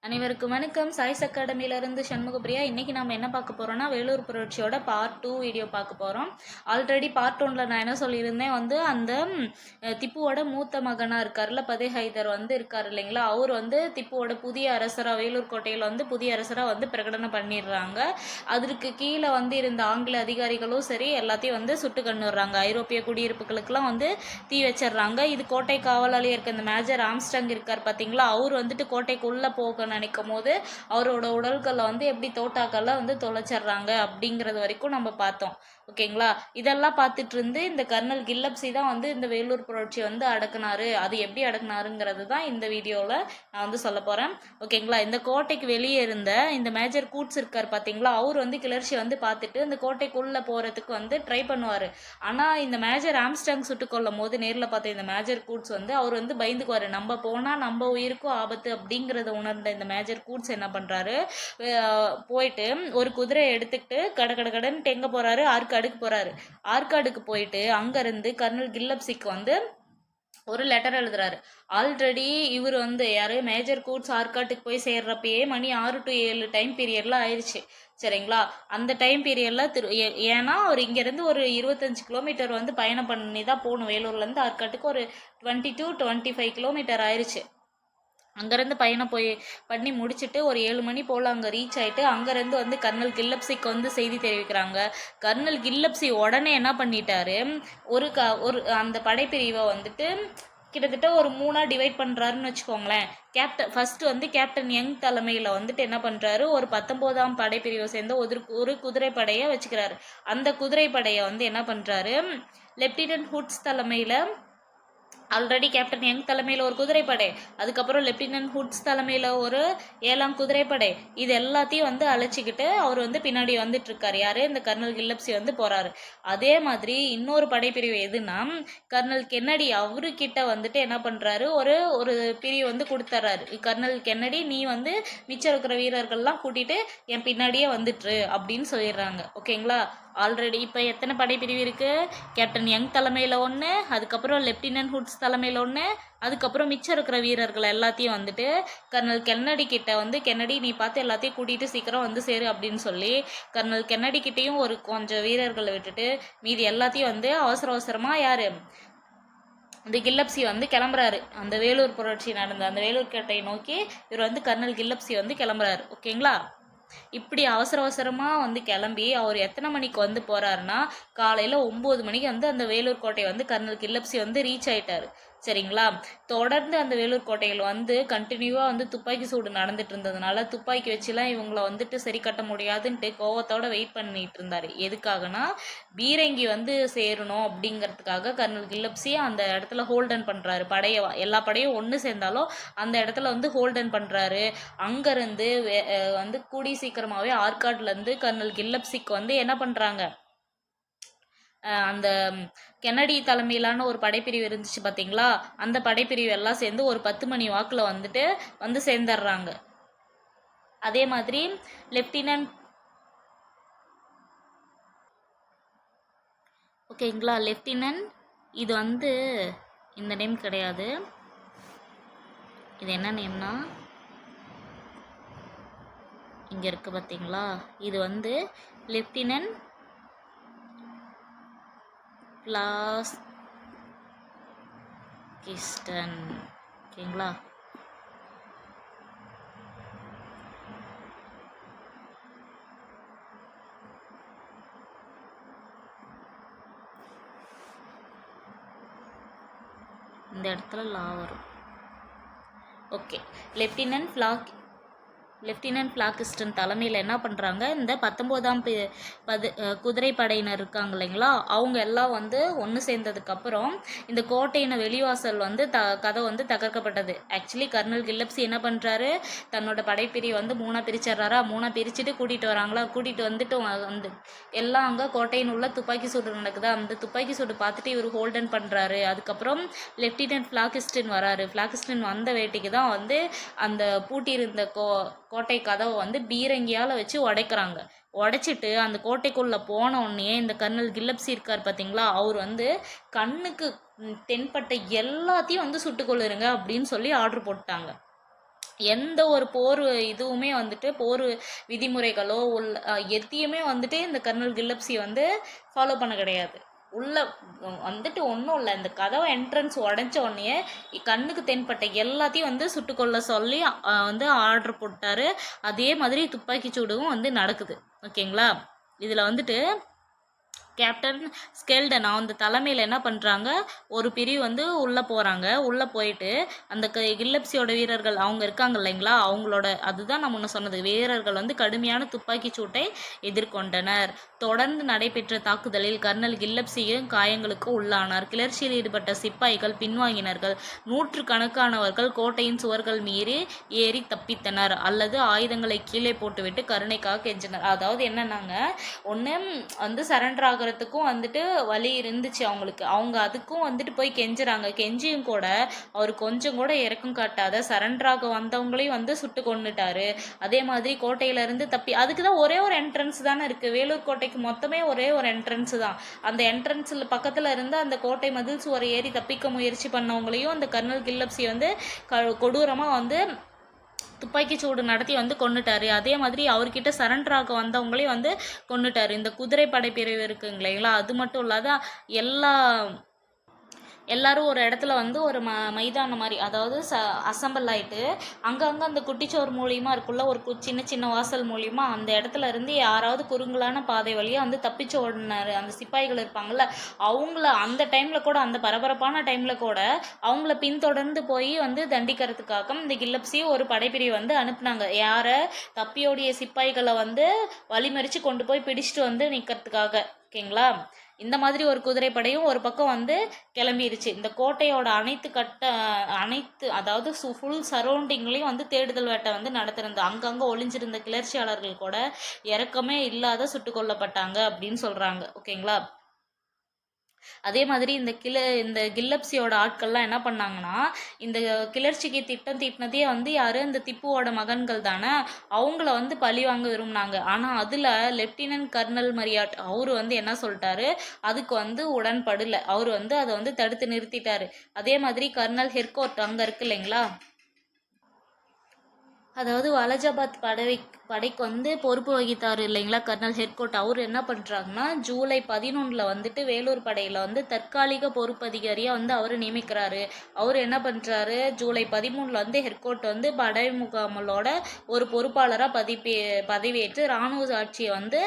அனைவருக்கும் வணக்கம். சாய்ஸ் அகாடமியிலேருந்து சண்முகப்பிரியா. இன்றைக்கி நம்ம என்ன பார்க்க போகிறோம்னா வேலூர் புரட்சியோட பார்ட் 2 வீடியோ பார்க்க போகிறோம். ஆல்ரெடி பார்ட் 1ல் நான் என்ன சொல்லியிருந்தேன், அந்த திப்புவோட மூத்த மகனாக இருக்கார்ல, பதே ஹைதர் இருக்கார் இல்லைங்களா, அவர் திப்புவோட புதிய அரசராக வேலூர் கோட்டையில் புதிய அரசராக பிரகடனம் பண்ணிடுறாங்க. அதற்கு கீழே இருந்த ஆங்கில அதிகாரிகளும் சரி எல்லாத்தையும் சுட்டு கண்ணுறாங்க. ஐரோப்பிய குடியிருப்புகளுக்கெல்லாம் தீ வச்சிடுறாங்க. இது கோட்டை காவலாளியாக இருக்க இந்த மேஜர் ஆம்ஸ்டங் இருக்கார் பார்த்தீங்களா, அவர் கோட்டைக்குள்ளே போக நினைக்கும் போது அவரோட உடல்களை எப்படி தோட்டாக்கள்ல தொலைச்சிடுறாங்க அப்படிங்கிறது வரைக்கும் நம்ம பார்த்தோம். ஓகேங்களா, இதெல்லாம் பார்த்துட்டு இருந்து இந்த கர்னல் கில்லப்ஸி தான் இந்த வேலூர் புரட்சி அடக்குனாரு. அது எப்படி அடக்குனாருங்கிறது தான் இந்த வீடியோவில் நான் சொல்ல போகிறேன். ஓகேங்களா, இந்த கோட்டைக்கு வெளியே இருந்த இந்த மேஜர் கூட்ஸ் இருக்கார் பார்த்தீங்களா, அவர் கிளர்ச்சி பார்த்துட்டு இந்த கோட்டைக்குள்ளே போகிறதுக்கு ட்ரை பண்ணுவார். ஆனால் இந்த மேஜர் ஆம்ஸ்டங் சுட்டு கொள்ளும் போது நேரில் பார்த்த இந்த மேஜர் கூட்ஸ் அவர் பயந்துக்குவார். நம்ம போனால் நம்ம உயிருக்கும் ஆபத்து அப்படிங்கிறத உணர்ந்த இந்த மேஜர் கூட்ஸ் என்ன பண்ணுறாரு, போயிட்டு ஒரு குதிரையை எடுத்துக்கிட்டு கடன் எங்கே போகிறாரு, ஆற்காடுக்கு போகிறாரு. ஆற்காடுக்கு போயிட்டு அங்கேருந்து கர்னல் கில்லப்ஸிக்கு ஒரு லெட்டர் எழுதுறாரு. ஆல்ரெடி இவர் யாரு மேஜர் கூட்ஸ் ஆற்காட்டுக்கு போய் சேர்றப்பயே மணி 6 to 7 டைம் பீரியட்ல ஆயிடுச்சு. சரிங்களா, அந்த டைம் பீரியட்ல ஏன்னா அவர் இங்கேருந்து ஒரு 25 கிலோமீட்டர் பயணம் பண்ணி தான் போகணும். வேலூர்லேருந்து ஆற்காட்டுக்கு ஒரு 20 to 25 கிலோமீட்டர் ஆயிடுச்சு. அங்கேருந்து பயணம் பண்ணி முடிச்சுட்டு ஒரு 7 மணி போல் அங்கே ரீச் ஆகிட்டு அங்கேருந்து கர்னல் கில்லப்ஸிக்கு செய்தி தெரிவிக்கிறாங்க. கர்னல் கில்லப்ஸி உடனே என்ன பண்ணிட்டாரு, ஒரு அந்த படைப்பிரிவை கிட்டத்தட்ட ஒரு 3ஆக டிவைட் பண்ணுறாருன்னு வச்சுக்கோங்களேன். ஃபஸ்ட்டு கேப்டன் யங் தலைமையில் என்ன பண்ணுறாரு, ஒரு 19ஆம் படைப்பிரிவை சேர்ந்த ஒரு குதிரைப்படையை வச்சுக்கிறாரு. அந்த குதிரைப்படையை என்ன பண்ணுறாரு, லெப்டினன்ட் ஹுட்ஸ் தலைமையில், ஆல்ரெடி கேப்டன் யங் தலைமையில் ஒரு குதிரைப்படை, அதுக்கப்புறம் லெப்டினன்ட் ஹுட்ஸ் தலைமையில் ஒரு 7ஆம் குதிரைப்படை, இது எல்லாத்தையும் அழைச்சிக்கிட்டு அவர் பின்னாடி இருக்காரு. யாரு, இந்த கர்னல் கில்லப்ஸி போறாரு. அதே மாதிரி இன்னொரு படைப்பிரிவு எதுனா, கர்னல் கென்னடி அவருக்கிட்ட என்ன பண்றாரு, ஒரு பிரிவு கொடுத்துறாரு. கர்னல் கென்னடி, நீ மிச்சம் இருக்கிற வீரர்கள்லாம் கூட்டிட்டு என் பின்னாடியே வந்துட்டுரு அப்படின்னு சொல்லிடுறாங்க. ஓகேங்களா, ஆல்ரெடி இப்போ எத்தனை படைப்பிரிவு இருக்குது, கேப்டன் யங் தலைமையில் ஒன்று, அதுக்கப்புறம் லெப்டினன்ட் ஹுட்ஸ் தலைமையில் ஒன்று, அதுக்கப்புறம் மிச்சம் இருக்கிற வீரர்கள் எல்லாத்தையும் கர்னல் கென்னடி கிட்ட கென்னடி நீ பார்த்து எல்லாத்தையும் கூட்டிகிட்டு சீக்கிரம் சேரு அப்படின்னு சொல்லி கர்னல் கென்னடி கிட்டேயும் ஒரு கொஞ்சம் வீரர்களை விட்டுட்டு மீதி எல்லாத்தையும் அவசர அவசரமாக யார், இந்த கில்லப்ஸி கிளம்புறாரு. அந்த வேலூர் புரட்சி நடந்த அந்த வேலூர் கோட்டையை நோக்கி இவர் கர்னல் கில்லப்ஸி கிளம்புறாரு. ஓகேங்களா, இப்படி அவசர அவசரமாக கிளம்பி அவர் எத்தனை மணிக்கு போகிறாருன்னா, காலையில் 9 மணிக்கு அந்த வேலூர் கோட்டை கர்னல் கில்லப்ஸி ரீச் ஆகிட்டார். சரிங்களா, தொடர்ந்து அந்த வேலூர் கோட்டையில் கண்டினியூவாக துப்பாக்கி சூடு நடந்துட்டு இருந்ததுனால துப்பாக்கி வச்சுலாம் இவங்களை சரி கட்ட முடியாதுன்ட்டு கோவத்தோட வெயிட் பண்ணிட்டு இருந்தார். எதுக்காகனா, பீரங்கி சேரணும் அப்படிங்கிறதுக்காக கர்னல் கில்லப்ஸி அந்த இடத்துல ஹோல்டன் பண்ணுறாரு. எல்லா படையும் ஒன்று சேர்ந்தாலும் அந்த இடத்துல ஹோல்டன் பண்ணுறாரு. அங்கேருந்து கூடி சீக்கிரமாகவே ஆற்காட்லேருந்து கர்னல் கில்லப்ஸிக்கு என்ன பண்ணுறாங்க, அந்த கென்னடி தலைமையிலான ஒரு படைப்பிரிவு இருந்துச்சு பார்த்தீங்களா, அந்த படைப்பிரிவு எல்லாம் சேர்ந்து ஒரு 10 மணி வாக்கில் சேர்ந்துடுறாங்க. அதே மாதிரி லெப்டினன்ட், ஓகேங்களா, லெப்டினன்ட் இது இந்த நேம் கிடையாது, இது என்ன நேம்னா இங்கே இருக்குது பார்த்தீங்களா, இது லெப்டினன்ட் கிஸ்டன். ஓகேங்களா, இந்த இடத்துல லா வரும். ஓகே, லெப்டினன்ட் ஃப்ளாகிஸ்டன் தலைமையில் என்ன பண்ணுறாங்க, இந்த 19ஆம் குதிரைப்படையினர் இருக்காங்க இல்லைங்களா, அவங்க எல்லாம் ஒன்று சேர்ந்ததுக்கப்புறம் இந்த கோட்டையின வெளிவாசல் கதை தகர்க்கப்பட்டது. ஆக்சுவலி கர்னல் கில்லப்ஸி என்ன பண்ணுறாரு, தன்னோட படைப்பிரிவு 3ஆக பிரிச்சிட்றாரா, 3ஆக பிரிச்சுட்டு கூட்டிகிட்டு வராங்களா, கூட்டிகிட்டு எல்லாம் அங்கே கோட்டையின் உள்ள துப்பாக்கி சூடு நடக்குதா, அந்த துப்பாக்கி சூடு பார்த்துட்டு இவர் ஹோல்டன் பண்ணுறாரு. அதுக்கப்புறம் லெப்டினன்ட் ஃப்ளாகிஸ்டன் வராரு. ஃப்ளாகிஸ்டன் வந்த வேட்டிக்கு தான் அந்த பூட்டியிருந்த கோட்டை கதவை பீரங்கியால் வச்சு உடைக்கிறாங்க. உடைச்சிட்டு அந்த கோட்டைக்குள்ளே போன உடனே இந்த கர்னல் கில்லப்ஸி இருக்கார் பார்த்தீங்களா, அவர் கண்ணுக்கு தென்பட்ட எல்லாத்தையும் சுட்டுக்கொள்ளுருங்க அப்படின்னு சொல்லி ஆர்டர் போட்டாங்க. எந்த ஒரு போர் இதுவுமே வந்துட்டு போர் விதிமுறைகளோ எதையுமே வந்துட்டு இந்த கர்னல் கில்லப்ஸி வந்து ஃபாலோ பண்ண கிடையாது. உள்ள வந்துட்டு ஒன்றும் இல்லை, இந்த கதவை என்ட்ரன்ஸ் உடஞ்ச உடனே கண்ணுக்கு தென்பட்ட எல்லாத்தையும் வந்து சுட்டுக்கொள்ள சொல்லி வந்து ஆர்டர் போட்டார். அதே மாதிரி துப்பாக்கி சூடும் வந்து நடக்குது. ஓகேங்களா. இதில் வந்துட்டு கேப்டன் ஸ்கெல்டன் அந்த தலைமையில் என்ன பண்ணுறாங்க, ஒரு பிரிவு வந்து உள்ளே போகிறாங்க. உள்ளே போயிட்டு அந்த கில்லப்ஸியோட வீரர்கள் அவங்க இருக்காங்க இல்லைங்களா, அவங்களோட அதுதான் நம்ம ஒன்று சொன்னது, வீரர்கள் வந்து கடுமையான துப்பாக்கி சூட்டை எதிர்கொண்டனர். தொடர்ந்து நடைபெற்ற தாக்குதலில் கர்னல் கில்லப்ஸியும் காயங்களுக்கு உள்ளானார். கிளர்ச்சியில் ஈடுபட்ட சிப்பாய்கள் பின்வாங்கினார்கள். நூற்றுக்கணக்கானவர்கள் கோட்டையின் சுவர்கள் மீறி ஏறி தப்பித்தனர் அல்லது ஆயுதங்களை கீழே போட்டுவிட்டு கருணைக்காக கெஞ்சினர். அதாவது என்னன்னாங்க, ஒன்று வந்து சரண்டர் ஆகிற வந்துட்டு வழி இருந்துச்சு அவங்களுக்கு, அவங்க அதுக்கும் வந்துட்டு போய் கெஞ்சுறாங்க. கெஞ்சியும் கூட அவர் கொஞ்சம் கூட இறக்கம் காட்டாத சரண்டராக வந்தவங்களையும் வந்து சுட்டு கொண்டுட்டாரு. அதே மாதிரி கோட்டையில இருந்து தப்பி, அதுக்கு தான் ஒரே ஒரு என்ட்ரன்ஸ் தானே இருக்கு. வேலூர் கோட்டைக்கு மொத்தமே ஒரே ஒரு என்ட்ரன்ஸ் தான். அந்த என்ட்ரன்ஸ்ல பக்கத்துல இருந்து அந்த கோட்டை மதில் சுவரை ஏறி தப்பிக்க முயற்சி பண்ணவங்களையும் அந்த கர்னல் கில்லப்ஸி வந்து கொடூரமா வந்து துப்பாக்கி சூடு நடத்தி வந்து கொண்டுட்டாரு. அதே மாதிரி அவர்கிட்ட சரண்டராக வந்தவங்களையும் வந்து கொண்டுட்டாரு. இந்த குதிரைப்படை பிரிவு இருக்குங்க இல்லைங்களா, அது மட்டும் இல்லாத எல்லாரும் ஒரு இடத்துல வந்து ஒரு மைதானம் மாதிரி, அதாவது அசம்பிள் ஆகிட்டு அங்கங்கே அந்த குட்டிச்சோர் மூலியமாக இருக்குள்ள ஒரு சின்ன சின்ன வாசல் மூலியமாக அந்த இடத்துல இருந்து யாராவது குறுங்கலான பாதை வழியாக வந்து தப்பிச்சு ஓடினார் அந்த சிப்பாய்கள் இருப்பாங்கள்ல, அவங்கள அந்த டைமில் கூட, அந்த பரபரப்பான டைமில் கூட அவங்கள பின்தொடர்ந்து போய் வந்து தண்டிக்கிறதுக்காக இந்த கில்லப்ஸி ஒரு படைப்பிரிவு வந்து அனுப்புனாங்க. யாரை, தப்பியோடைய சிப்பாய்களை வந்து வழிமறித்து கொண்டு போய் பிடிச்சிட்டு வந்து நிற்கிறதுக்காக. ஓகேங்களா. இந்த மாதிரி ஒரு குதிரைப்படையும் ஒரு பக்கம் வந்து கிளம்பிருச்சு. இந்த கோட்டையோட அனைத்து அதாவது ஃபுல் சரௌண்டிங்லேயும் வந்து தேடுதல் வேட்டை வந்து நடத்திருந்த அங்கங்கே ஒளிஞ்சிருந்த கிளர்ச்சியாளர்கள் கூட இறக்கமே இல்லாத சுட்டு கொல்லப்பட்டாங்க அப்படின்னு சொல்கிறாங்க. ஓகேங்களா. அதே மாதிரி இந்த கில்லப்ஸியோட ஆட்கள்லாம் என்ன பண்ணாங்கன்னா, இந்த கிளர்ச்சிக்கு திட்டம் தீட்டினதே வந்து யாரு, இந்த திப்புவோட மகன்கள் தானே, அவங்கள வந்து பழி வாங்க விரும்பினாங்க. ஆனால் அதில் லெப்டினன்ட் கர்னல் மரியாட் அவரு வந்து என்ன சொல்லிட்டாரு, அதுக்கு வந்து உடன்படலை. அவர் வந்து அதை வந்து தடுத்து நிறுத்திட்டாரு. அதே மாதிரி கர்னல் ஹெர்கோட் அங்கே இருக்கு இல்லைங்களா, அதாவது வாலாஜாபாத் படைக்கு வந்து பொறுப்பு வகித்தார் இல்லைங்களா கர்னல் ஹெர்கோட், அவர் என்ன பண்ணுறாங்கன்னா ஜூலை 11 வந்துட்டு வேலூர் படையில் வந்து தற்காலிக பொறுப்பு அதிகாரியாக வந்து அவர் நியமிக்கிறாரு. அவர் என்ன பண்ணுறாரு, ஜூலை 13 வந்து ஹெர்கோட் வந்து படை முகாமலோட ஒரு பொறுப்பாளராக பதவியேற்று இராணுவ ஆட்சியை வந்து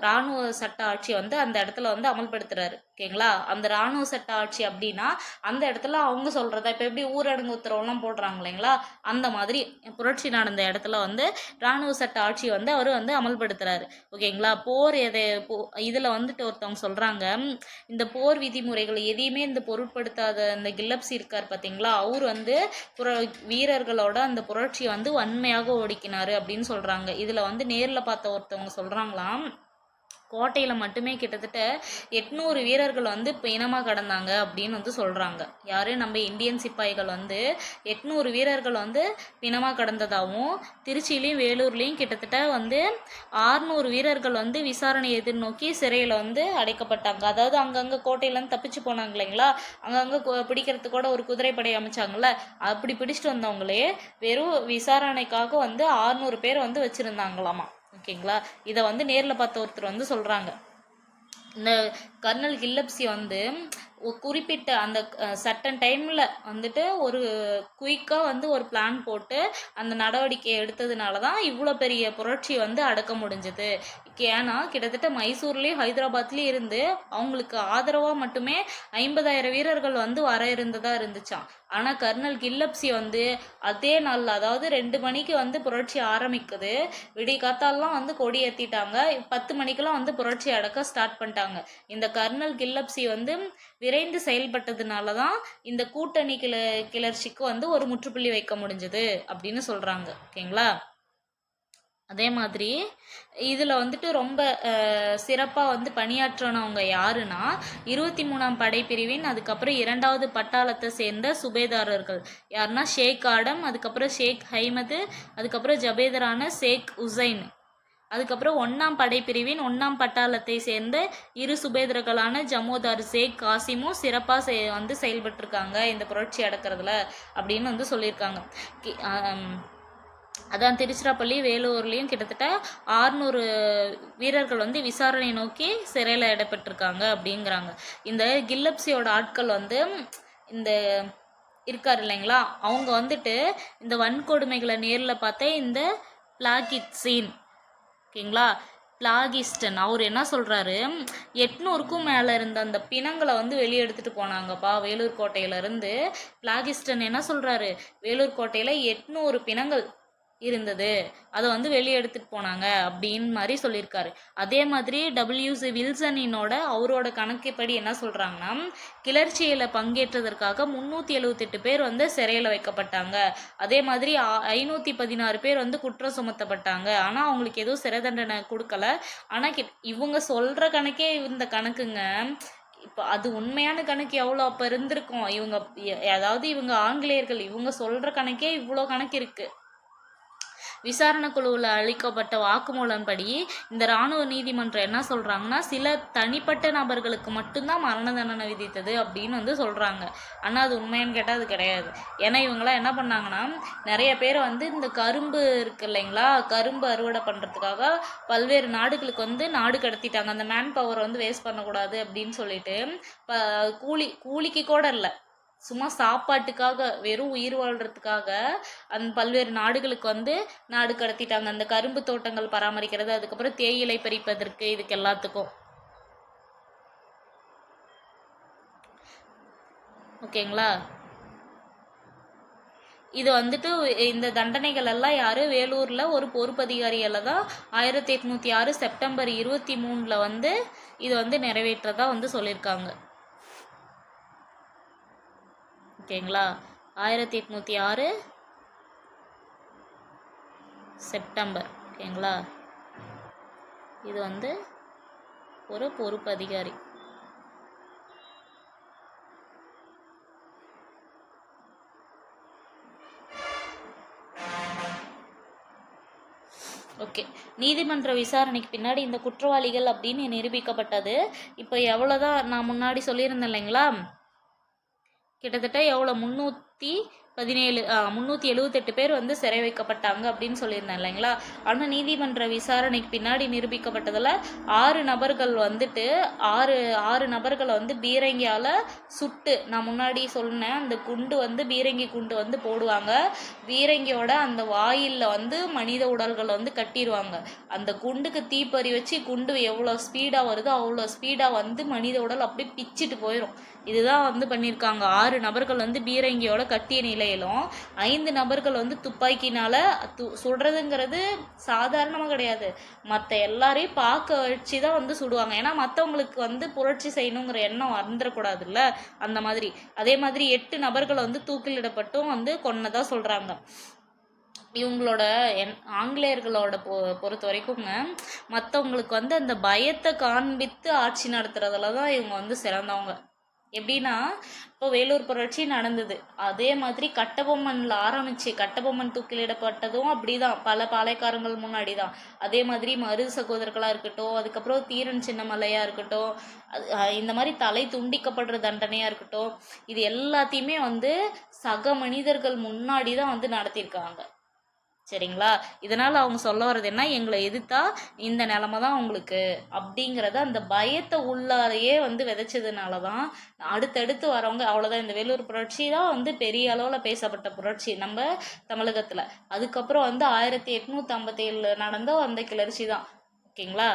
இராணுவ சட்ட ஆட்சியை வந்து அந்த இடத்துல வந்து அமல்படுத்துறாரு. ஓகேங்களா. அந்த இராணுவ சட்ட ஆட்சி அப்படின்னா அந்த இடத்துல அவங்க சொல்கிறத, இப்போ எப்படி ஊரடங்கு உத்தரவுலாம் போடுறாங்க இல்லைங்களா, அந்த மாதிரி புரட்சி நடந்த இடத்துல வந்து இராணுவ சட்ட ஆட்சி வந்து அவர் வந்து அமல்படுத்துறாரு. ஓகேங்களா. இதில் வந்துட்டு ஒருத்தவங்க சொல்கிறாங்க, இந்த போர் விதிமுறைகள் எதையுமே இந்த பொருட்படுத்தாத இந்த கில்லப்ஸி இருக்கார் பார்த்தீங்களா, அவர் வந்து வீரர்களோட அந்த புரட்சியை வந்து வன்மையாக ஒடுக்கினார் அப்படின்னு சொல்கிறாங்க. இதில் வந்து நேரில் பார்த்த ஒருத்தவங்க சொல்கிறாங்களாம், கோட்டையில் மட்டுமே கிட்டத்தட்ட 800 வீரர்கள் வந்து இனமாக கடந்தாங்க அப்படின்னு வந்து சொல்கிறாங்க. யார், நம்ம இந்தியன் சிப்பாய்கள் வந்து 800 வீரர்கள் வந்து பிணமாக கடந்ததாகவும், திருச்சியிலையும் வேலூர்லேயும் கிட்டத்தட்ட வந்து 600 வீரர்கள் வந்து விசாரணை எதிர்நோக்கி சிறையில் வந்து அடைக்கப்பட்டாங்க. அதாவது அங்கங்கே கோட்டையிலேருந்து தப்பிச்சு போனாங்க இல்லைங்களா, அங்கங்கே பிடிக்கிறதுக்கு கூட ஒரு குதிரைப்படை அமைச்சாங்கள்ல, அப்படி பிடிச்சிட்டு வந்தவங்களே வெறும் விசாரணைக்காக வந்து 600 பேர் வந்து வச்சுருந்தாங்களாமா. ஓகேங்களா. இதை வந்து நேரில் பார்த்த ஒருத்தர் வந்து சொல்கிறாங்க. இந்த கர்னல் கில்லப்ஸி வந்து குறிப்பிட்ட அந்த சர்டன் டைமில் வந்துட்டு ஒரு குயிக்காக வந்து ஒரு பிளான் போட்டு அந்த நடவடிக்கையை எடுத்ததுனால தான் இவ்வளோ பெரிய புரட்சி வந்து அடக்க முடிஞ்சது. ஏன்னா கிட்டத்தட்ட மைசூர்லேயும் ஹைதராபாத்லேயும் இருந்து அவங்களுக்கு ஆதரவாக மட்டுமே 50,000 வீரர்கள் வந்து வர இருந்ததாக இருந்துச்சான். ஆனால் கர்னல் கில்லப்ஸி வந்து அதே நாளில், அதாவது 2 மணிக்கு வந்து புரட்சி ஆரம்பிக்குது, விடிய காத்தாலாம் வந்து கொடி ஏற்றிட்டாங்க, 10 மணிக்கெல்லாம் வந்து புரட்சி அடக்க ஸ்டார்ட் பண்ணிட்டாங்க. இந்த கர்னல் கில்லப்ஸி வந்து விரைந்து செயல்பட்டதுனால தான் இந்த கூட்டணி கிளர்ச்சிக்கு வந்து ஒரு முற்றுப்புள்ளி வைக்க முடிஞ்சது அப்படின்னு சொல்கிறாங்க. ஓகேங்களா. அதே மாதிரி இதில் வந்துட்டு ரொம்ப சிறப்பாக வந்து பணியாற்றினவங்க யாருன்னா 23ஆம் படைப்பிரிவின் அதுக்கப்புறம் 2வது பட்டாளத்தை சேர்ந்த சுபேதாரர்கள். யாருன்னா ஷேக் ஆடம், அதுக்கப்புறம் ஷேக் ஹைமது, அதுக்கப்புறம் ஜபேதரான ஷேக் உசைன். அதுக்கப்புறம் 1ஆம் படைப்பிரிவின் 1ஆம் பட்டாளத்தை சேர்ந்த இரு சுபேதர்களான ஜமோதார் ஷேக் காசிமும் சிறப்பாக வந்து செயல்பட்டிருக்காங்க இந்த புரட்சி அடக்கிறதுல அப்படின்னு வந்து சொல்லியிருக்காங்க. அதான் திருச்சிராப்பள்ளி வேலூர்லேயும் கிட்டத்தட்ட 600 வீரர்கள் வந்து விசாரணை நோக்கி சிறையில் இடப்பட்டிருக்காங்க அப்படிங்கிறாங்க. இந்த கில்லப்சியோட ஆட்கள் வந்து இந்த இருக்கார் இல்லைங்களா, அவங்க வந்துட்டு இந்த வன்கொடுமைகளை நேரில் பார்த்தே இந்த பிளாகிட்ஸின் ஓகேங்களா பிளாகிஸ்டன் அவர் என்ன சொல்கிறாரு, 800க்கும் மேலே இருந்த அந்த பிணங்களை வந்து வெளியே எடுத்துகிட்டு போனாங்கப்பா வேலூர் கோட்டையிலேருந்து. பிளாகிஸ்டன் என்ன சொல்கிறாரு, வேலூர் கோட்டையில் 800 பிணங்கள் இருந்தது, அதை வந்து வெளியே எடுத்துகிட்டு போனாங்க அப்படின்னு மாதிரி சொல்லியிருக்காரு. அதே மாதிரி WC வில்சனினோட அவரோட கணக்குப்படி என்ன சொல்கிறாங்கன்னா, கிளர்ச்சியில் பங்கேற்றதற்காக 378 பேர் வந்து சிறையில் வைக்கப்பட்டாங்க. அதே மாதிரி 516 பேர் வந்து குற்றம் சுமத்தப்பட்டாங்க. ஆனால் அவங்களுக்கு எதுவும் சிறை தண்டனை கொடுக்கல. ஆனால் இவங்க சொல்கிற கணக்கே இந்த கணக்குங்க. இப்போ அது உண்மையான கணக்கு எவ்வளோ அப்போ இருந்திருக்கும். இவங்க அதாவது இவங்க ஆங்கிலேயர்கள் இவங்க சொல்கிற கணக்கே இவ்வளோ கணக்கு இருக்குது. விசாரணை குழுவில் அளிக்கப்பட்ட வாக்குமூலம் படி இந்த இராணுவ நீதிமன்றம் என்ன சொல்கிறாங்கன்னா, சில தனிப்பட்ட நபர்களுக்கு மட்டும்தான் மரண தண்டனை விதித்தது அப்படின்னு வந்து சொல்கிறாங்க. ஆனால் அது உண்மையானு கேட்டால் அது கிடையாது. ஏன்னா இவங்களாம் என்ன பண்ணாங்கன்னா, நிறைய பேர் வந்து இந்த கரும்பு இருக்குது இல்லைங்களா, கரும்பு அறுவடை பண்ணுறதுக்காக பல்வேறு நாடுகளுக்கு வந்து நாடு கடத்திட்டாங்க. அந்த மேன் பவர் வந்து வேஸ்ட் பண்ணக்கூடாது அப்படின்னு சொல்லிட்டு கூலிக்கு கூட இல்லை, சும்மா சாப்பாட்டுக்காக வெறும் உயிர் வாழ்கிறதுக்காக அந்த பல்வேறு நாடுகளுக்கு வந்து நாடு கடத்திட்டாங்க. அந்த கரும்பு தோட்டங்கள் பராமரிக்கிறது, அதுக்கப்புறம் தேயிலை பறிப்பதற்கு, இதுக்கு எல்லாத்துக்கும். ஓகேங்களா, இது வந்துட்டு இந்த தண்டனைகள் எல்லாம் யாரு வேலூரில் ஒரு பொறுப்பதிகாரியால் தான் 1806 செப்டம்பர் 23 வந்து இது வந்து நிறைவேற்றதா வந்து சொல்லியிருக்காங்க. ஓகேங்களா, 1806 செப்டம்பர். ஓகேங்களா, இது வந்து ஒரு பொறுப்பு அதிகாரி. ஓகே, நீதிமன்ற விசாரணைக்கு பின்னாடி இந்த குற்றவாளிகள் அப்படின்னு நிரூபிக்கப்பட்டது. இப்போ எவ்வளோதான் நான் முன்னாடி சொல்லியிருந்தேன் இல்லைங்களா, கிட்டத்தட்ட எவ்வளோ 378 பேர் வந்து சிறை வைக்கப்பட்டாங்க அப்படின்னு சொல்லியிருந்தேன் இல்லைங்களா. ஆனால் நீதிமன்ற விசாரணைக்கு பின்னாடி நிரூபிக்கப்பட்டதில் 6 நபர்கள் வந்துட்டு 6 நபர்களை வந்து பீரங்கியால் சுட்டு, நான் முன்னாடி சொன்னேன் அந்த குண்டு வந்து பீரங்கி குண்டு வந்து போடுவாங்க, பீரங்கியோட அந்த வாயிலில் வந்து மனித உடல்களை வந்து கட்டிடுவாங்க. அந்த குண்டுக்கு தீப்பறி வச்சு குண்டு எவ்வளோ ஸ்பீடாக வருதோ அவ்வளோ ஸ்பீடாக வந்து மனித உடல் அப்படியே பிச்சுட்டு போயிடும். இதுதான் வந்து பண்ணியிருக்காங்க. 6 நபர்கள் வந்து பீரங்கியோட கட்டிய நிலையிலும் 5 நபர்கள் வந்து துப்பாக்கினால சுடுறதுங்கிறது சாதாரணமாக கிடையாது. மற்ற எல்லாரையும் பார்க்க வச்சு தான் வந்து சுடுவாங்க. ஏன்னா மற்றவங்களுக்கு வந்து புரட்சி செய்யணுங்கிற எண்ணம் வந்துடக்கூடாதுல்ல, அந்த மாதிரி. அதே மாதிரி 8 நபர்கள் வந்து தூக்கிலிடப்பட்டும் வந்து கொன்னதா சொல்கிறாங்க. இவங்களோட ஆங்கிலேயர்களோட பொறுத்த வரைக்குங்க மற்றவங்களுக்கு வந்து அந்த பயத்தை காண்பித்து ஆட்சி நடத்துறதுல தான் இவங்க வந்து சிறந்தவங்க. எப்படின்னா, இப்போ வேலூர் புரட்சி நடந்தது, அதே மாதிரி கட்டபொம்மனில் ஆரம்பிச்சு கட்டபொம்மன் தூக்கிலிடப்பட்டதும் அப்படிதான், பல பாளையக்காரங்கள் முன்னாடி தான். அதே மாதிரி மருது சகோதரர்களாக இருக்கட்டும், அதுக்கப்புறம் தீரன் சின்னமலையாக இருக்கட்டும், இந்த மாதிரி தலை துண்டிக்கப்படுற தண்டனையாக இருக்கட்டும், இது எல்லாத்தையுமே வந்து சக மனிதர்கள் முன்னாடி தான் வந்து நடத்தியிருக்காங்க. சரிங்களா, இதனால் அவங்க சொல்ல வர்றது என்ன, எங்களை எதிர்த்தா இந்த நிலமை தான் அவங்களுக்கு அப்படிங்கிறத அந்த பயத்தை உள்ளாரையே வந்து விதைச்சதுனால தான் அடுத்தடுத்து வரவங்க அவ்வளோதான். இந்த வேலூர் புரட்சி தான் வந்து பெரிய அளவில் பேசப்பட்ட புரட்சி நம்ம தமிழகத்தில். அதுக்கப்புறம் வந்து 1857 நடந்த அந்த கிளர்ச்சி தான். ஓகேங்களா,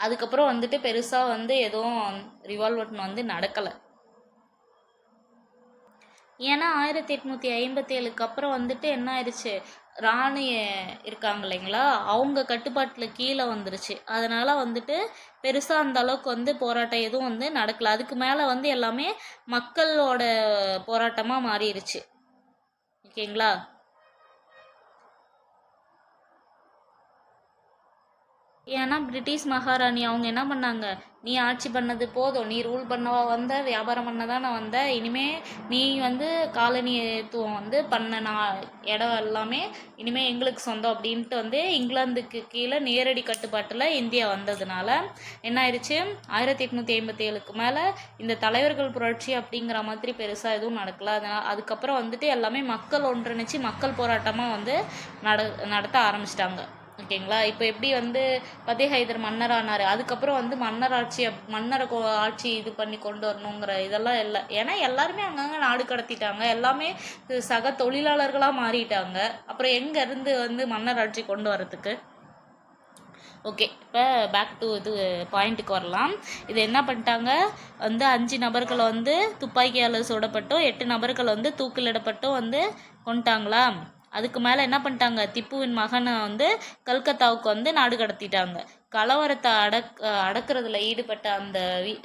அதுக்கப்புறம் வந்துட்டு பெருசாக வந்து எதுவும் ரிவால்வர்ட் வந்து நடக்கலை. ஏன்னா 1857க்கு அப்புறம் வந்துட்டு என்ன ஆயிடுச்சு, ராணி இருக்காங்க இல்லைங்களா, அவங்க கட்டுப்பாட்டில் கீழே வந்துருச்சு. அதனால் வந்துட்டு பெருசாக அந்த அளவுக்கு வந்து போராட்டம் எதுவும் வந்து நடக்கலை. அதுக்கு மேலே வந்து எல்லாமே மக்களோட போராட்டமாக மாறிடுச்சு. ஓகேங்களா, ஏன்னா பிரிட்டிஷ் மகாராணி அவங்க என்ன பண்ணாங்க, நீ ஆட்சி பண்ணது போதும், நீ ரூல் பண்ணவா வந்த, வியாபாரம் பண்ண தானே வந்த, இனிமே நீ வந்து காலனித்துவம் வந்து பண்ண இடம் எல்லாமே இனிமே எங்களுக்கு சொந்தம் அப்படின்ட்டு வந்து இங்கிலாந்துக்கு கீழே நேரடி கட்டுப்பாட்டில் இந்தியா வந்ததுனால என்ன ஆயிடுச்சு, 1857 மேலே இந்த தலைவர்கள் புரட்சி அப்படிங்கிற மாதிரி பெருசாக எதுவும் நடக்கல. அதனால் அதுக்கப்புறம் வந்துட்டு எல்லாமே மக்கள் ஒன்றிணைச்சு மக்கள் போராட்டமாக வந்து நடத்த ஆரம்பிச்சிட்டாங்க. ஓகேங்களா. இப்போ எப்படி வந்து ஃபத்தேஹ் ஹைதர் மன்னர் ஆனார், அதுக்கப்புறம் வந்து மன்னரை ஆட்சி இது பண்ணி கொண்டு வரணுங்கிற இதெல்லாம் இல்லை. ஏன்னா எல்லாருமே அங்கங்கே நாடு கடத்திட்டாங்க, எல்லாமே சக தொழிலாளர்களாக மாறிட்டாங்க. அப்புறம் எங்கேருந்து வந்து மன்னர் ஆட்சி கொண்டு வரதுக்கு? ஓகே, இப்போ பேக் டு இது பாயிண்ட்டுக்கு வரலாம். இது என்ன பண்ணிட்டாங்க வந்து 5 நபர்களை வந்து துப்பாக்கியால் சுடப்பட்டும் 8 நபர்கள் வந்து தூக்கிலிடப்பட்டும் வந்து கொண்டுட்டாங்களா. அதுக்கு மேலே என்ன பண்ணிட்டாங்க, திப்புவின் மகனை வந்து கல்கத்தாவுக்கு வந்து நாடு கடத்திட்டாங்க. கலவரத்தை அடக்கிறதுல ஈடுபட்ட அந்த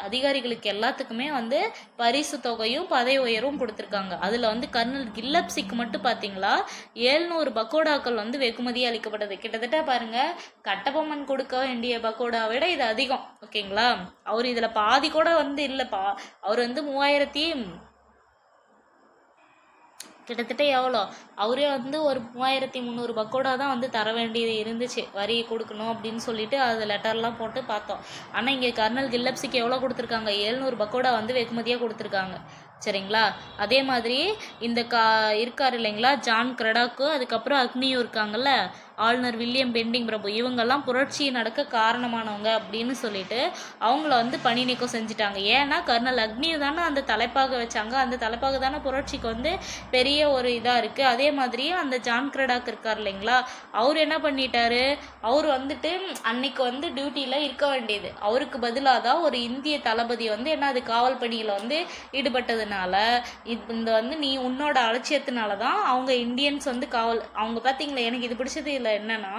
அதிகாரிகளுக்கு எல்லாத்துக்குமே வந்து பரிசு தொகையும் பதவி உயர்வும் கொடுத்துருக்காங்க. அதில் வந்து கர்னல் கில்லப்சிக்கு மட்டும் பார்த்தீங்களா 700 பக்கோடாக்கள் வந்து வெகுமதி அளிக்கப்பட்டது. கிட்டத்தட்ட பாருங்க, கட்டபொம்மன் கொடுக்க வேண்டிய பக்கோடா விட இது அதிகம். ஓகேங்களா. அவர் இதில் பாதி கூட வந்து இல்லைப்பா, அவர் வந்து 3000 கிட்டத்தட்ட எவ்வளோ, அவரே வந்து ஒரு 3300 பக்கோடா தான் வந்து தர வேண்டியது இருந்துச்சு, வரி கொடுக்கணும் அப்படின்னு சொல்லிட்டு அது லெட்டர்லாம் போட்டு பார்த்தோம். ஆனால் இங்கே கர்னல் கில்லப்சிக்கு எவ்வளோ கொடுத்துருக்காங்க, 700 பக்கோடா வந்து வெகுமதியாக கொடுத்துருக்காங்க. சரிங்களா. அதே மாதிரி இந்த இருக்கார் இல்லைங்களா ஜான் கிரடாக்கு, அதுக்கப்புறம் அக்னியும் இருக்காங்கல்ல, ஆளுநர் வில்லியம் பெண்டிங் பிரபு, இவங்கெல்லாம் புரட்சி நடக்க காரணமானவங்க அப்படின்னு சொல்லிட்டு அவங்கள வந்து பணி நீக்கம் செஞ்சுட்டாங்க. ஏன்னா கர்னல் அக்னியு தானே அந்த தலைப்பாக வச்சாங்க, அந்த தலைப்பாக தானே புரட்சிக்கு வந்து பெரிய ஒரு இதாக இருக்குது. அதே மாதிரி அந்த ஜான் கிரடாக் இருக்கார் இல்லைங்களா, அவர் என்ன பண்ணிட்டாரு, அவர் வந்துட்டு அன்னைக்கு வந்து டியூட்டியில் இருக்க வேண்டியது, அவருக்கு பதிலாக தான் ஒரு இந்திய தளபதி வந்து என்ன அது காவல் பணியில் வந்து ஈடுபட்டது. இந்த வந்து நீ உன்னோட அலட்சியத்தினால தான் அவங்க இந்தியன்ஸ் வந்து காவல், அவங்க பார்த்தீங்களா. எனக்கு இது பிடிச்சது இல்லை என்னன்னா,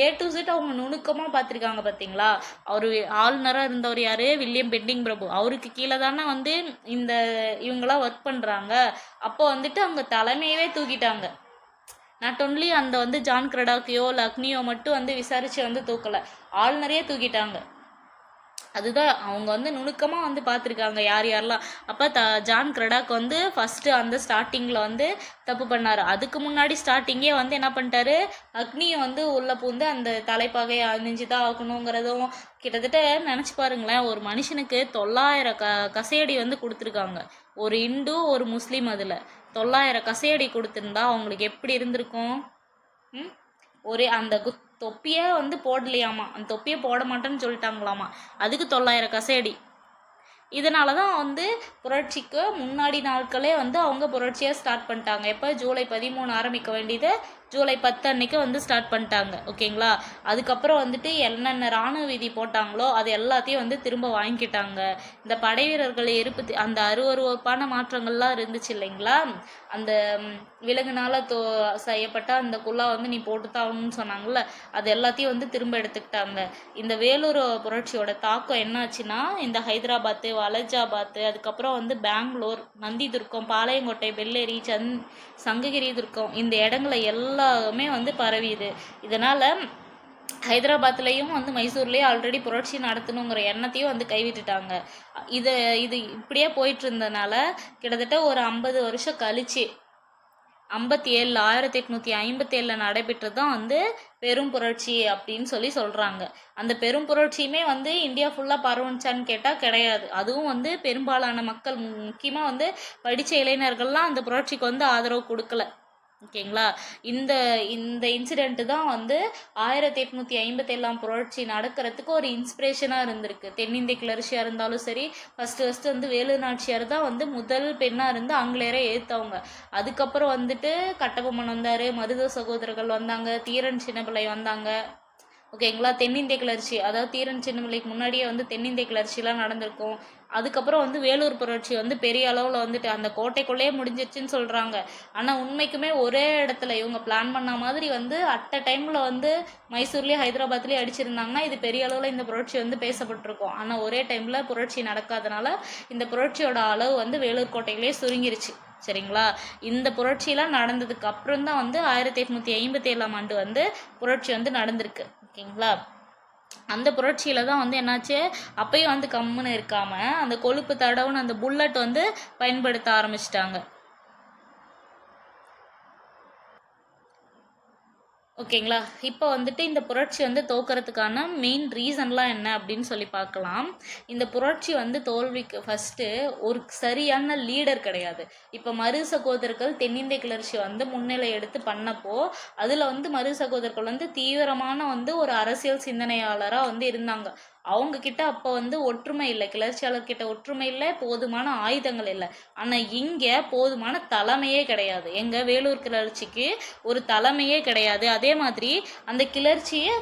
A to Z அவங்க நுணுக்கமாக பார்த்துருக்காங்க. பார்த்தீங்களா, அவர் ஆளுநராக இருந்தவர் யாரு, வில்லியம் பெண்டிங் பிரபு, அவருக்கு கீழே தானே வந்து இந்த இவங்களாம் ஒர்க் பண்ணுறாங்க. அப்போ வந்துட்டு அவங்க தலைமையவே தூக்கிட்டாங்க. நாட் ஒன்லி அந்த வந்து ஜான் கிரடாக்கையோ இல்லை அக்னியோ மட்டும் வந்து விசாரித்து வந்து தூக்கலை, ஆளுநரையே தூக்கிட்டாங்க. அதுதான் அவங்க வந்து நுணுக்கமாக வந்து பார்த்துருக்காங்க யார் யாரெல்லாம். அப்போ ஜான் கிரடாக் வந்து ஃபஸ்ட்டு அந்த ஸ்டார்டிங்கில் வந்து தப்பு பண்ணார். அதுக்கு முன்னாடி ஸ்டார்டிங்கே வந்து என்ன பண்ணிட்டாரு, அக்னியை வந்து உள்ளே பூந்து அந்த தலைப்பாகை அணிஞ்சு தான் ஆகணுங்கிறதும். கிட்டத்தட்ட நினச்சி பாருங்களேன், ஒரு மனுஷனுக்கு 900 கசையடி வந்து கொடுத்துருக்காங்க, ஒரு இந்து ஒரு முஸ்லீம், அதில் 900 கசையடி கொடுத்துருந்தா அவங்களுக்கு எப்படி இருந்திருக்கும். ஒரே அந்த தொப்பியை வந்து போடலையாமா, அந்த தொப்பியை போட மாட்டேன்னு சொல்லிட்டாங்களாமா, அதுக்கு 900 கசையடி. இதனால தான் வந்து புரட்சிக்கு முன்னாடி நாட்களே வந்து அவங்க புரட்சியை ஸ்டார்ட் பண்ணிட்டாங்க. எப்போ ஜூலை 13 ஆரம்பிக்க வேண்டியது ஜூலை 10 அன்னைக்கு வந்து ஸ்டார்ட் பண்ணிட்டாங்க. ஓகேங்களா. அதுக்கப்புறம் வந்துட்டு என்னென்ன இராணுவ விதி போட்டாங்களோ அது எல்லாத்தையும் வந்து திரும்ப வாங்கிக்கிட்டாங்க. இந்த படை வீரர்கள் அந்த அருவருப்பான மாற்றங்கள்லாம் இருந்துச்சு இல்லைங்களா, அந்த விலங்குனால செய்யப்பட்ட அந்த குல்லா வந்து நீ போட்டுத்தாகணும்னு சொன்னாங்கள்ல, அது எல்லாத்தையும் வந்து திரும்ப எடுத்துக்கிட்டாங்க. இந்த வேலூர் புரட்சியோட தாக்கம் என்னாச்சுன்னா, இந்த ஹைதராபாத்து, வலஜாபாத்து, அதுக்கப்புறம் வந்து பெங்களூர், நந்தி துர்க்கம், பாளையங்கோட்டை, பெல்லேரி, சங்ககிரி துர்க்கம், இந்த இடங்களை எல்லாமே வந்து பரவியுது. இதனால் ஹைதராபாத்லேயும் வந்து மைசூர்லேயும் ஆல்ரெடி புரட்சி நடத்தணுங்கிற எண்ணத்தையும் வந்து கைவிட்டுட்டாங்க. இது இப்படியே போயிட்டு இருந்தனால கிட்டத்தட்ட ஒரு 50 வருஷம் கழிச்சு 1857 நடைபெற்றது தான் வந்து பெரும் புரட்சி அப்படின்னு சொல்கிறாங்க. அந்த பெரும் புரட்சியுமே வந்து இந்தியா ஃபுல்லாக பரவுச்சான்னு கேட்டால் கிடையாது. அதுவும் வந்து பெரும்பாலான மக்கள், முக்கியமாக வந்து படித்த இளைஞர்கள்லாம் அந்த புரட்சிக்கு வந்து ஆதரவு கொடுக்கல. ஓகேங்களா. இந்த இன்சிடெண்ட்டு தான் வந்து 1857 புரட்சி நடக்கிறதுக்கு ஒரு இன்ஸ்பிரேஷனாக இருந்திருக்கு. தென்னிந்திய கிளர்ச்சியாக இருந்தாலும் சரி, ஃபஸ்ட்டு வந்து வேலு நாச்சியார் தான் வந்து முதல் பெண்ணாக இருந்து ஆங்கிலேயரை ஏற்றவங்க. அதுக்கப்புறம் வந்துட்டு கட்டபொம்மன் வந்தார், மருது சகோதரர்கள் வந்தாங்க, தீரன் சின்னப்பிள்ளை வந்தாங்க. ஓகேங்களா. தென்னிந்திய கிளர்ச்சி, அதாவது தீரன் சின்னப்பிள்ளைக்கு முன்னாடியே வந்து தென்னிந்திய கிளர்ச்சிலாம் நடந்திருக்கும். அதுக்கப்புறம் வந்து வேலூர் புரட்சி வந்து பெரிய அளவில் வந்துட்டு அந்த கோட்டைக்குள்ளேயே முடிஞ்சிருச்சுன்னு சொல்கிறாங்க. ஆனால் உண்மைக்குமே ஒரே இடத்துல இவங்க பிளான் பண்ண மாதிரி வந்து அட் டைமில் வந்து மைசூர்லேயே ஹைதராபாத்லேயே அடிச்சிருந்தாங்கன்னா இது பெரிய அளவில் இந்த புரட்சி வந்து பேசப்பட்டிருக்கும். ஆனால் ஒரே டைமில் புரட்சி நடக்காதனால இந்த புரட்சியோட அளவு வந்து வேலூர் கோட்டையிலே சுருங்கிருச்சு. சரிங்களா. இந்த புரட்சியெலாம் நடந்ததுக்கு அப்புறம் தான் வந்து 1857 ஆண்டு வந்து புரட்சி வந்து நடந்திருக்கு. ஓகேங்களா. அந்த புரட்சியில் தான் வந்து என்னாச்சு, அப்பயும் வந்து கம்முன்னு இருக்காமல் அந்த கொழுப்பு தடவுன்னு அந்த புல்லட் வந்து பயன்படுத்த ஆரம்பிச்சிட்டாங்க. ஓகேங்களா. இப்போ வந்துட்டு இந்த புரட்சி வந்து தோற்கறதுக்கான மெயின் ரீசன்லாம் என்ன அப்படின்னு சொல்லி பார்க்கலாம். இந்த புரட்சி வந்து தோல்விக்கு ஃபஸ்ட்டு ஒரு சரியான லீடர் கிடையாது. இப்போ மரு சகோதரர்கள் தென்னிந்திய கிளர்ச்சி வந்து முன்னிலை எடுத்து பண்ணப்போ அதில் வந்து மரு சகோதரர்கள் வந்து தீவிரமான வந்து ஒரு அரசியல் சிந்தனையாளராக வந்து இருந்தாங்க. அவங்க கிட்ட அப்போ வந்து ஒற்றுமை இல்லை, கிளர்ச்சியாளர்கிட்ட ஒற்றுமை இல்லை, போதுமான ஆயுதங்கள் இல்லை. ஆனால் இங்கே போதுமான தலைமையே கிடையாது. எங்கள் வேலூர் கிளர்ச்சிக்கு ஒரு தலைமையே கிடையாது. அதே மாதிரி அந்த கிளர்ச்சியை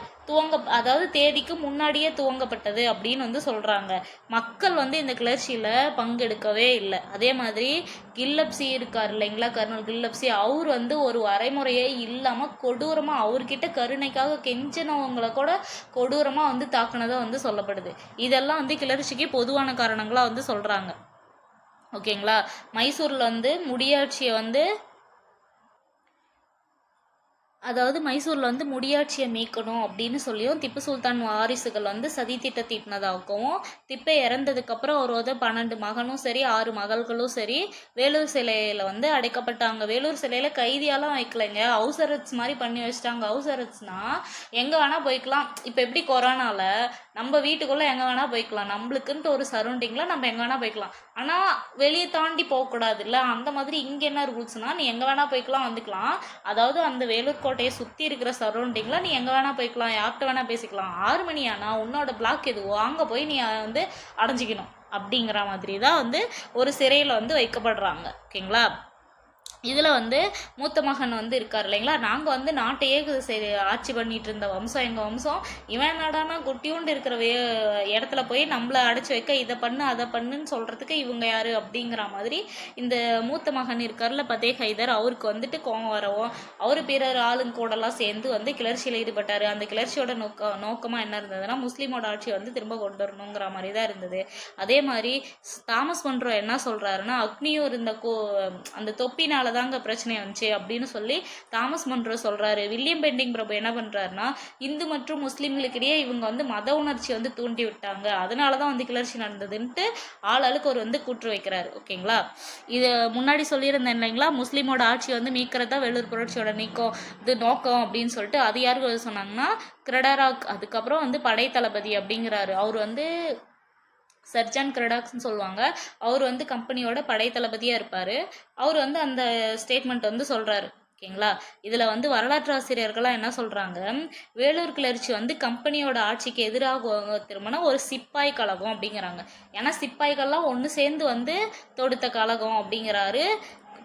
அதாவது தேதிக்கு முன்னாடியே துவங்கப்பட்டது அப்படின்னு வந்து சொல்கிறாங்க. மக்கள் வந்து இந்த கிளர்ச்சியில் பங்கெடுக்கவே இல்லை. அதே மாதிரி கில்லப்சி இருக்கார் இல்லைங்களா, கர்னல் கில்லப்சி, அவர் வந்து ஒரு வரைமுறையே இல்லாமல் கொடூரமாக அவர்கிட்ட கருணைக்காக கெஞ்சினவங்களை கூட கொடூரமாக வந்து தாக்குனதாக வந்து சொல்லப்படுது. இதெல்லாம் வந்து கிளர்ச்சிக்கு பொதுவான காரணங்களாக வந்து சொல்கிறாங்க. ஓகேங்களா. மைசூரில் வந்து முடியாட்சியை வந்து அதாவது மைசூரில் வந்து முடியாட்சியை மீட்கணும் அப்படின்னு சொல்லியும் திப்பு சுல்தான் வாரிசுகள் வந்து சதி திட்டம் தீட்டினதாகவும், திப்பை இறந்ததுக்கப்புறம் ஒரு 12 மகனும் சரி 6 மகள்களும் சரி வேலூர் சிலையில் வந்து அடைக்கப்பட்டாங்க. வேலூர் சிலையில் கைதியாலாம் வைக்கலைங்க, ஹவுஸ் அரெஸ்ட் மாதிரி பண்ணி வச்சுட்டாங்க. ஹவுஸ் அரெஸ்ட்னால் எங்கே வேணால் போய்க்கலாம். இப்போ எப்படி கொரோனாவில் நம்ம வீட்டுக்குள்ளே எங்கே வேணால் போய்க்கலாம், நம்மளுக்குன்ட்டு ஒரு சரௌண்டிங்கில் நம்ம எங்கே வேணால் போய்க்கலாம். ஆனால் வெளியே தாண்டி போகக்கூடாது இல்லை. அந்த மாதிரி இங்கே என்ன ரூல்ஸ்னால் நீ எங்கே வேணால் போய்க்கலாம், வந்துக்கலாம். அதாவது அந்த வேலூர் கோட்டையை சுற்றி இருக்கிற சரௌண்டிங்கில் நீ எங்கே வேணால் போய்க்கலாம், யார்கிட்ட வேணால் பேசிக்கலாம். 6 மணி ஆனால் உன்னோட பிளாக் எதுவோ அங்கே போய் நீ வந்து அடைஞ்சிக்கணும் அப்படிங்கிற மாதிரி தான் வந்து ஒரு சிறையில் வந்து வைக்கப்படுறாங்க. ஓகேங்களா. இதில் வந்து மூத்த மகன் வந்து இருக்கார் இல்லைங்களா, நாங்கள் வந்து நாட்டையே சரி ஆட்சி பண்ணிட்டு இருந்த வம்சம் எங்கள் வம்சம், இவன் என்னடானா குட்டியூண்டு இருக்கிற இடத்துல போய் நம்மளை அடைச்சி வைக்க இதை பண்ணு அதை பண்ணுன்னு சொல்கிறதுக்கு இவங்க யார் அப்படிங்கிற மாதிரி இந்த மூத்த மகன் இருக்கார்ல பதே ஹைதர், அவருக்கு வந்துட்டு கோவம் வரவும் அவர் பிறர் ஆளுங்க கூடலாம் சேர்ந்து வந்து கிளர்ச்சியில் ஈடுபட்டார். அந்த கிளர்ச்சியோட நோக்கமாக என்ன இருந்ததுன்னா முஸ்லீமோட ஆட்சியை வந்து திரும்ப கொண்டு வரணுங்கிற மாதிரி தான் இருந்தது. அதே மாதிரி தாமஸ் மன்றோ என்ன சொல்கிறாருன்னா, அக்னியூர் இந்த அந்த தொப்பினால தாங்க பிரச்சனை வந்துச்சு அப்படின்னு சொல்லி தாமஸ் மன்றோ சொல்றாரு. வில்லியம் பெண்டிங் பிரபு என்ன பண்றாருன்னா, இந்து மற்றும் முஸ்லீம்களுக்கிடையே இவங்க வந்து மத உணர்ச்சி வந்து தூண்டி விட்டாங்க, அதனாலதான் வந்து கிளர்ச்சி நடந்ததுன்ட்டு ஆளாளுக்கு ஒரு வந்து கூற்று வைக்கிறாரு. ஓகேங்களா. இது முன்னாடி சொல்லியிருந்தேன் இல்லைங்களா, முஸ்லீமோட ஆட்சி வந்து மீட்கிறதா வேலூர் புரட்சியோட இது நோக்கம் அப்படின்னு சொல்லிட்டு, அது யாருக்கு சொன்னாங்கன்னா கிரடராக், அதுக்கப்புறம் வந்து படை தளபதி அப்படிங்கிறாரு. அவர் வந்து சர்ஜன் கிரடாக்ஸ்ன்னு சொல்லுவாங்க. அவர் வந்து கம்பெனியோட படை தளபதியாக இருப்பார். அவர் வந்து அந்த ஸ்டேட்மெண்ட் வந்து சொல்கிறாரு. ஓகேங்களா. இதில் வந்து வரலாற்று ஆசிரியர்கள்லாம் என்ன சொல்கிறாங்க, வேலூர் கிளர்ச்சி வந்து கம்பெனியோட ஆட்சிக்கு எதிராக திரும்பினா ஒரு சிப்பாய் கழகம் அப்படிங்கிறாங்க. ஏன்னா சிப்பாய்கள்லாம் ஒன்று சேர்ந்து வந்து தொடுத்த கழகம் அப்படிங்கிறாரு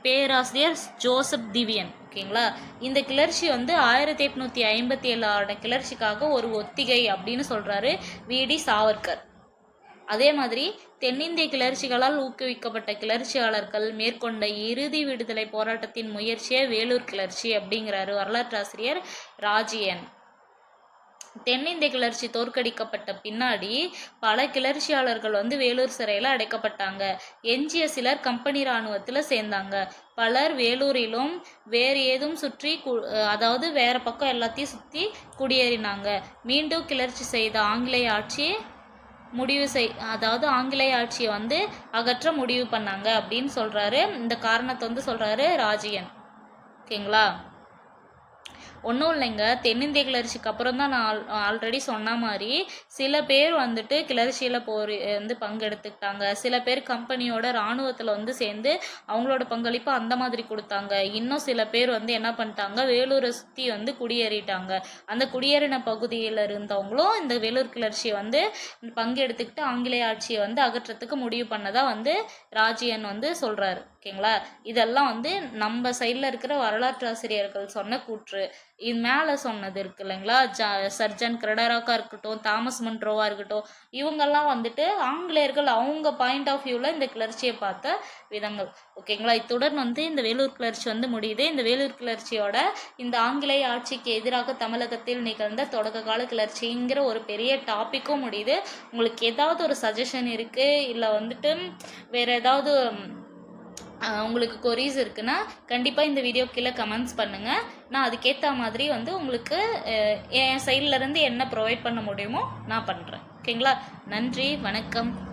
பேராசிரியர் ஜோசப் திவியன். ஓகேங்களா. இந்த கிளர்ச்சி வந்து 1857 கிளர்ச்சிக்காக ஒரு ஒத்திகை அப்படின்னு சொல்கிறாரு விடி சாவர்கர். அதே மாதிரி தென்னிந்திய கிளர்ச்சிகளால் ஊக்குவிக்கப்பட்ட கிளர்ச்சியாளர்கள் மேற்கொண்ட இறுதி விடுதலை போராட்டத்தின் முயற்சியே வேலூர் கிளர்ச்சி அப்படிங்கிறாரு வரலாற்றாசிரியர் ராஜியன். தென்னிந்திய கிளர்ச்சி தோற்கடிக்கப்பட்ட பின்னாடி பல கிளர்ச்சியாளர்கள் வந்து வேலூர் சிறையில் அடைக்கப்பட்டாங்க. எஞ்சிய சிலர் கம்பெனி இராணுவத்தில் சேர்ந்தாங்க. பலர் வேலூரிலும் வேறு ஏதும் சுற்றி அதாவது வேற பக்கம் எல்லாத்தையும் சுற்றி குடியேறினாங்க. மீண்டும் கிளர்ச்சி செய்த ஆங்கிலேய ஆட்சி அதாவது ஆங்கிலேய ஆட்சியை வந்து அகற்ற முடிவு பண்ணாங்க அப்படின்னு சொல்றாரு. இந்த காரணத்தை வந்து சொல்றாரு ராஜியன். ஓகேங்களா. ஒன்றும் இல்லைங்க, தென்னிந்திய கிளர்ச்சிக்கு அப்புறம் தான் நான் ஆல்ரெடி சொன்ன மாதிரி சில பேர் வந்துட்டு கிளர்ச்சியில் வந்து பங்கெடுத்துக்கிட்டாங்க. சில பேர் கம்பெனியோட இராணுவத்தில் வந்து சேர்ந்து அவங்களோட பங்களிப்பு அந்த மாதிரி கொடுத்தாங்க. இன்னும் சில பேர் வந்து என்ன பண்ணிட்டாங்க, வேலூரை சுற்றி வந்து குடியேறிட்டாங்க. அந்த குடியேறின பகுதியில் இருந்தவங்களும் இந்த வேலூர் கிளர்ச்சியை வந்து பங்கெடுத்துக்கிட்டு ஆங்கிலேய ஆட்சியை வந்து அகற்றத்துக்கு முடிவு பண்ணதாக வந்து ராஜியன் வந்து சொல்கிறாரு. ஓகேங்களா. இதெல்லாம் வந்து நம்ம சைடில் இருக்கிற வரலாற்று ஆசிரியர்கள் சொன்ன கூற்று. இது மேலே சொன்னது இருக்கு இல்லைங்களா, சர்ஜன் கிரடராக்கா இருக்கட்டும், தாமஸ் மன்ட்ரோவா இருக்கட்டும், இவங்கெல்லாம் வந்துட்டு ஆங்கிலேயர்கள் அவங்க பாயிண்ட் ஆஃப் வியூவில் இந்த கிளர்ச்சியை பார்த்த விதங்கள். ஓகேங்களா. இத்துடன் வந்து இந்த வேலூர் கிளர்ச்சி வந்து முடியுது. இந்த வேலூர் கிளர்ச்சியோட இந்த ஆங்கிலேய ஆட்சிக்கு எதிராக தமிழகத்தில் நிகழ்ந்த தொடக்க கால கிளர்ச்சிங்கிற ஒரு பெரிய டாப்பிக்கும் முடியுது. உங்களுக்கு ஏதாவது ஒரு சஜஷன் இருக்குது இல்லை வந்துட்டு வேறு ஏதாவது உங்களுக்கு கொரீஸ் இருக்குன்னா கண்டிப்பாக இந்த வீடியோ கீழே கமெண்ட்ஸ் பண்ணுங்கள். நான் அதுக்கேற்ற மாதிரி வந்து உங்களுக்கு என் சைட்லேருந்து என்ன ப்ரொவைட் பண்ண முடியுமோ நான் பண்ணுறேன். ஓகேங்களா? நன்றி, வணக்கம்.